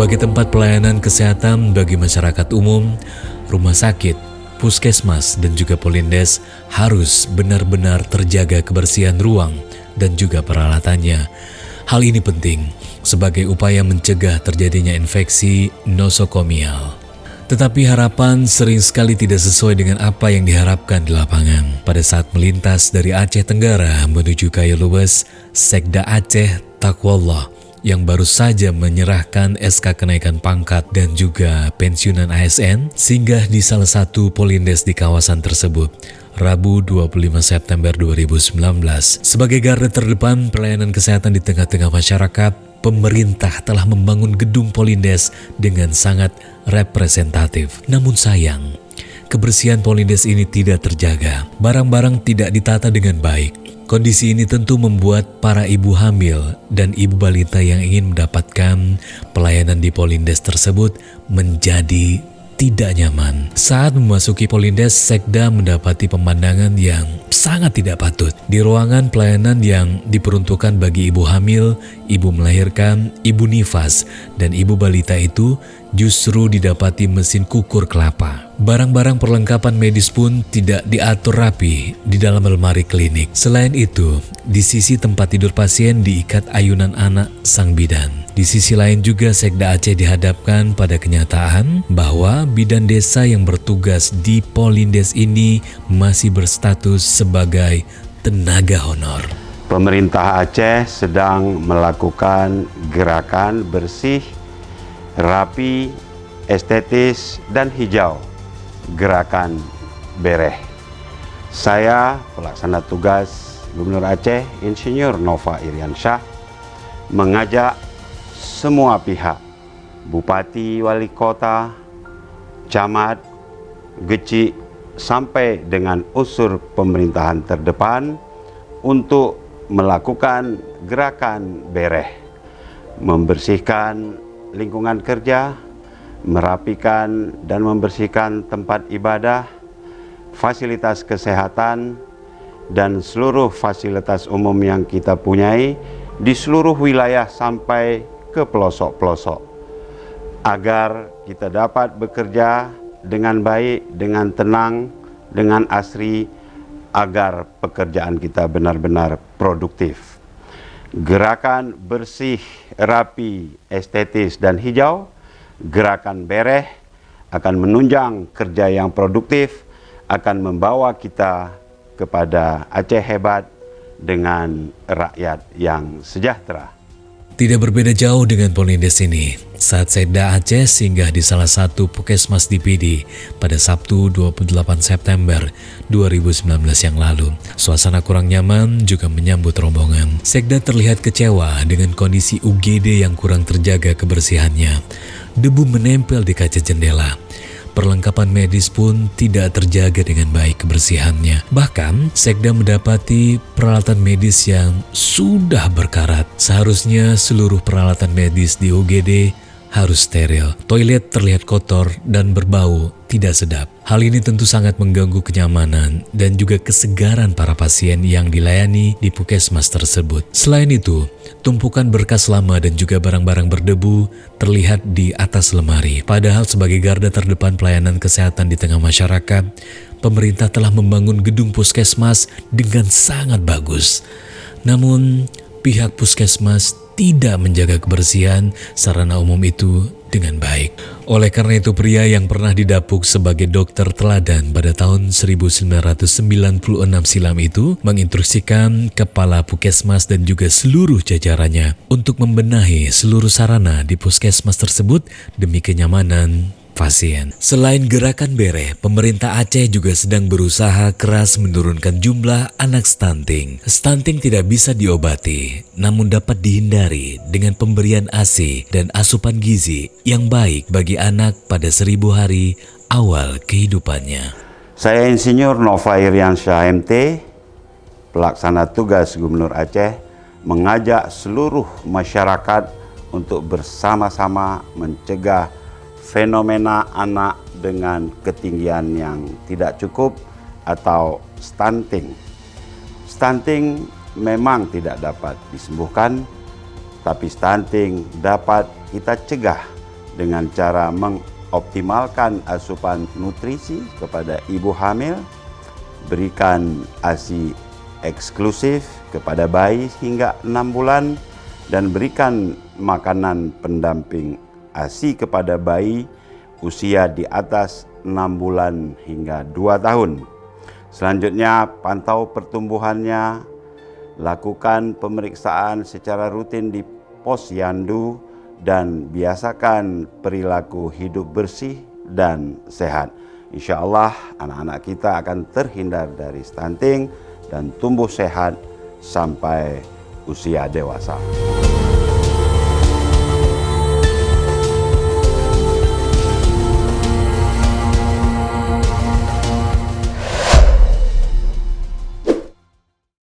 sebagai tempat pelayanan kesehatan bagi masyarakat umum, rumah sakit, puskesmas, dan juga Polindes harus benar-benar terjaga kebersihan ruang dan juga peralatannya. Hal ini penting sebagai upaya mencegah terjadinya infeksi nosokomial. Tetapi harapan sering sekali tidak sesuai dengan apa yang diharapkan di lapangan. Pada saat melintas dari Aceh Tenggara menuju Kayu Luwes, Sekda Aceh Takwallah yang baru saja menyerahkan SK kenaikan pangkat dan juga pensiunan ASN singgah di salah satu Polindes di kawasan tersebut, Rabu 25 September 2019. Sebagai garda terdepan pelayanan kesehatan di tengah-tengah masyarakat, pemerintah telah membangun gedung Polindes dengan sangat representatif. Namun sayang, kebersihan Polindes ini tidak terjaga. Barang-barang tidak ditata dengan baik. Kondisi ini tentu membuat para ibu hamil dan ibu balita yang ingin mendapatkan pelayanan di Polindes tersebut menjadi tidak nyaman. Saat memasuki Polindes, Sekda mendapati pemandangan yang sangat tidak patut. Di ruangan pelayanan yang diperuntukkan bagi ibu hamil, ibu melahirkan, ibu nifas, dan ibu balita itu justru didapati mesin kukur kelapa. Barang-barang perlengkapan medis pun tidak diatur rapi di dalam lemari klinik. Selain itu, di sisi tempat tidur pasien diikat ayunan anak sang bidan. Di sisi lain juga Sekda Aceh dihadapkan pada kenyataan bahwa bidan desa yang bertugas di Polindes ini masih berstatus sebagai tenaga honor. Pemerintah Aceh sedang melakukan gerakan bersih, rapi, estetis, dan hijau. Gerakan Bereh. Saya, pelaksana tugas Gubernur Aceh, Insinyur Nova Iriansyah, mengajak semua pihak, Bupati, Wali Kota, Camat, Geci, sampai dengan unsur pemerintahan terdepan untuk melakukan gerakan Bereh, membersihkan lingkungan kerja, merapikan dan membersihkan tempat ibadah, fasilitas kesehatan, dan seluruh fasilitas umum yang kita punyai di seluruh wilayah sampai ke pelosok-pelosok, agar kita dapat bekerja dengan baik, dengan tenang, dengan asri, agar pekerjaan kita benar-benar produktif. Gerakan bersih, rapi, estetis, dan hijau, gerakan Bereh akan menunjang kerja yang produktif, akan membawa kita kepada Aceh hebat dengan rakyat yang sejahtera. Tidak berbeda jauh dengan Polindes ini. Saat Sekda Aceh singgah di salah satu puskesmas di Pidi pada Sabtu 28 September 2019 yang lalu, suasana kurang nyaman juga menyambut rombongan. Sekda terlihat kecewa dengan kondisi UGD yang kurang terjaga kebersihannya. Debu menempel di kaca jendela. Perlengkapan medis pun tidak terjaga dengan baik kebersihannya. Bahkan, Sekda mendapati peralatan medis yang sudah berkarat. Seharusnya seluruh peralatan medis di UGD harus steril. Toilet terlihat kotor dan berbau tidak sedap. Hal ini tentu sangat mengganggu kenyamanan dan juga kesegaran para pasien yang dilayani di puskesmas tersebut. Selain itu, tumpukan berkas lama dan juga barang-barang berdebu terlihat di atas lemari. Padahal sebagai garda terdepan pelayanan kesehatan di tengah masyarakat, pemerintah telah membangun gedung puskesmas dengan sangat bagus. Namun, pihak puskesmas tidak menjaga kebersihan sarana umum itu dengan baik. Oleh karena itu, pria yang pernah didapuk sebagai dokter teladan pada tahun 1996 silam itu menginstruksikan kepala puskesmas dan juga seluruh jajarannya untuk membenahi seluruh sarana di puskesmas tersebut demi kenyamanan pasien. Selain gerakan Bereh, pemerintah Aceh juga sedang berusaha keras menurunkan jumlah anak stunting. Stunting tidak bisa diobati, namun dapat dihindari dengan pemberian ASI dan asupan gizi yang baik bagi anak pada 1000 hari awal kehidupannya. Saya Insinyur Nova Iriansyah MT, pelaksana tugas Gubernur Aceh, mengajak seluruh masyarakat untuk bersama-sama mencegah fenomena anak dengan ketinggian yang tidak cukup atau stunting. Stunting memang tidak dapat disembuhkan, tapi stunting dapat kita cegah dengan cara mengoptimalkan asupan nutrisi kepada ibu hamil, berikan ASI eksklusif kepada bayi hingga 6 bulan, dan berikan makanan pendamping ASI kepada bayi usia di atas 6 bulan hingga 2 tahun. Selanjutnya, pantau pertumbuhannya, lakukan pemeriksaan secara rutin di posyandu, dan biasakan perilaku hidup bersih dan sehat. Insya Allah anak-anak kita akan terhindar dari stunting dan tumbuh sehat sampai usia dewasa.